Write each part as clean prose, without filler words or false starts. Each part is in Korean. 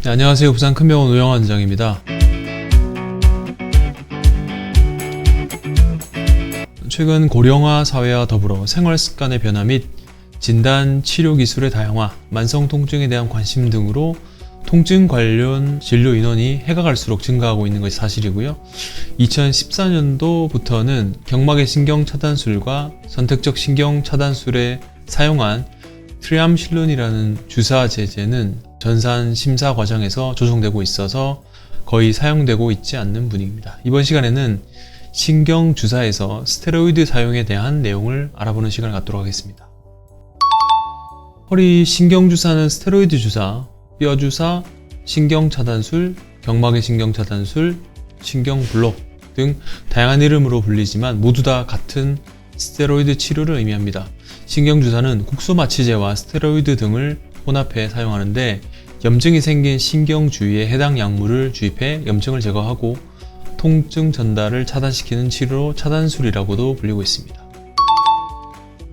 네, 안녕하세요. 부산 큰병원 오영환 원장입니다. 최근 고령화 사회와 더불어 생활 습관의 변화 및 진단, 치료 기술의 다양화, 만성 통증에 대한 관심 등으로 통증 관련 진료 인원이 해가 갈수록 증가하고 있는 것이 사실이고요. 2014년도부터는 경막의 신경 차단술과 선택적 신경 차단술에 사용한 트리암실론이라는 주사 제제는 전산 심사 과정에서 조정되고 있어서 거의 사용되고 있지 않는 분위기입니다. 이번 시간에는 신경 주사에서 스테로이드 사용에 대한 내용을 알아보는 시간을 갖도록 하겠습니다. 허리 신경 주사는 스테로이드 주사, 뼈 주사, 신경 차단술, 경막의 신경 차단술, 신경 블록 등 다양한 이름으로 불리지만 모두 다 같은 스테로이드 치료를 의미합니다. 신경 주사는 국소 마취제와 스테로이드 등을 혼합해 사용하는데 염증이 생긴 신경 주위에 해당 약물을 주입해 염증을 제거하고 통증 전달을 차단시키는 치료로 차단술이라고도 불리고 있습니다.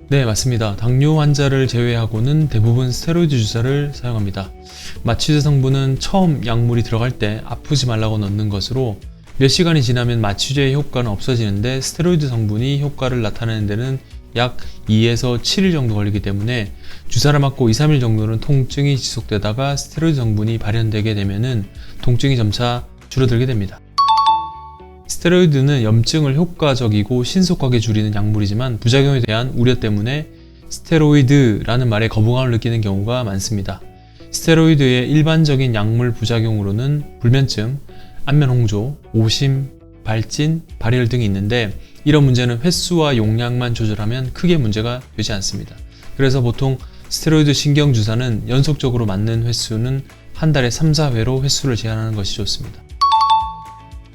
네, 맞습니다. 당뇨 환자를 제외하고는 대부분 스테로이드 주사를 사용합니다. 마취제 성분은 처음 약물이 들어갈 때 아프지 말라고 넣는 것으로 몇 시간이 지나면 마취제의 효과는 없어지는데 스테로이드 성분이 효과를 나타내는 데는 약 2에서 7일 정도 걸리기 때문에 주사를 맞고 2, 3일 정도는 통증이 지속되다가 스테로이드 성분이 발현되게 되면은 통증이 점차 줄어들게 됩니다. 스테로이드는 염증을 효과적이고 신속하게 줄이는 약물이지만 부작용에 대한 우려 때문에 스테로이드라는 말에 거부감을 느끼는 경우가 많습니다. 스테로이드의 일반적인 약물 부작용으로는 불면증, 안면홍조, 오심, 발진, 발열 등이 있는데 이런 문제는 횟수와 용량만 조절하면 크게 문제가 되지 않습니다. 그래서 보통 스테로이드 신경 주사는 연속적으로 맞는 횟수는 한 달에 3, 4회로 횟수를 제한하는 것이 좋습니다.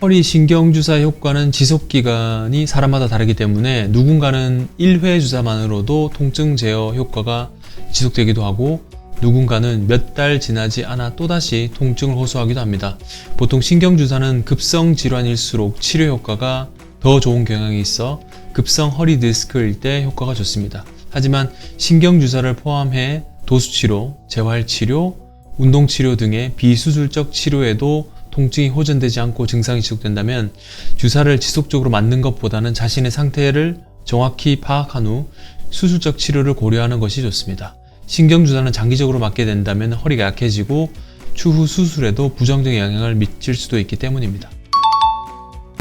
허리 신경주사 효과는 지속기간이 사람마다 다르기 때문에 누군가는 1회 주사만으로도 통증 제어 효과가 지속되기도 하고 누군가는 몇 달 지나지 않아 또다시 통증을 호소하기도 합니다. 보통 신경주사는 급성 질환일수록 치료 효과가 더 좋은 경향이 있어 급성 허리 디스크일 때 효과가 좋습니다. 하지만 신경주사를 포함해 도수치료, 재활치료, 운동치료 등의 비수술적 치료에도 통증이 호전되지 않고 증상이 지속된다면 주사를 지속적으로 맞는 것보다는 자신의 상태를 정확히 파악한 후 수술적 치료를 고려하는 것이 좋습니다. 신경주사는 장기적으로 맞게 된다면 허리가 약해지고 추후 수술에도 부정적인 영향을 미칠 수도 있기 때문입니다.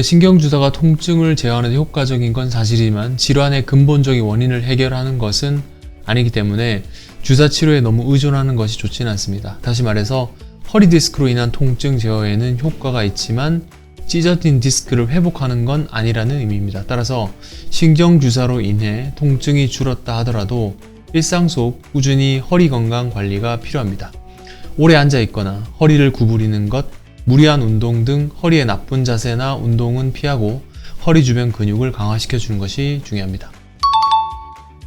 신경주사가 통증을 제어하는 데 효과적인 건 사실이지만 질환의 근본적인 원인을 해결하는 것은 아니기 때문에 주사 치료에 너무 의존하는 것이 좋지는 않습니다. 다시 말해서 허리 디스크로 인한 통증 제어에는 효과가 있지만 찢어진 디스크를 회복하는 건 아니라는 의미입니다. 따라서 신경주사로 인해 통증이 줄었다 하더라도 일상 속 꾸준히 허리 건강 관리가 필요합니다. 오래 앉아 있거나 허리를 구부리는 것, 무리한 운동 등 허리의 나쁜 자세나 운동은 피하고 허리 주변 근육을 강화시켜 주는 것이 중요합니다.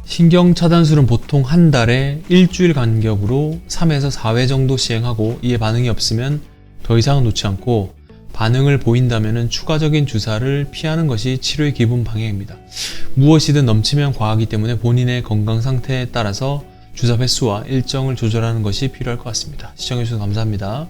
신경 차단술은 보통 한 달에 일주일 간격으로 3에서 4회 정도 시행하고 이에 반응이 없으면 더 이상은 놓지 않고 반응을 보인다면 추가적인 주사를 피하는 것이 치료의 기본 방향입니다. 무엇이든 넘치면 과하기 때문에 본인의 건강 상태에 따라서 주사 횟수와 일정을 조절하는 것이 필요할 것 같습니다. 시청해주셔서 감사합니다.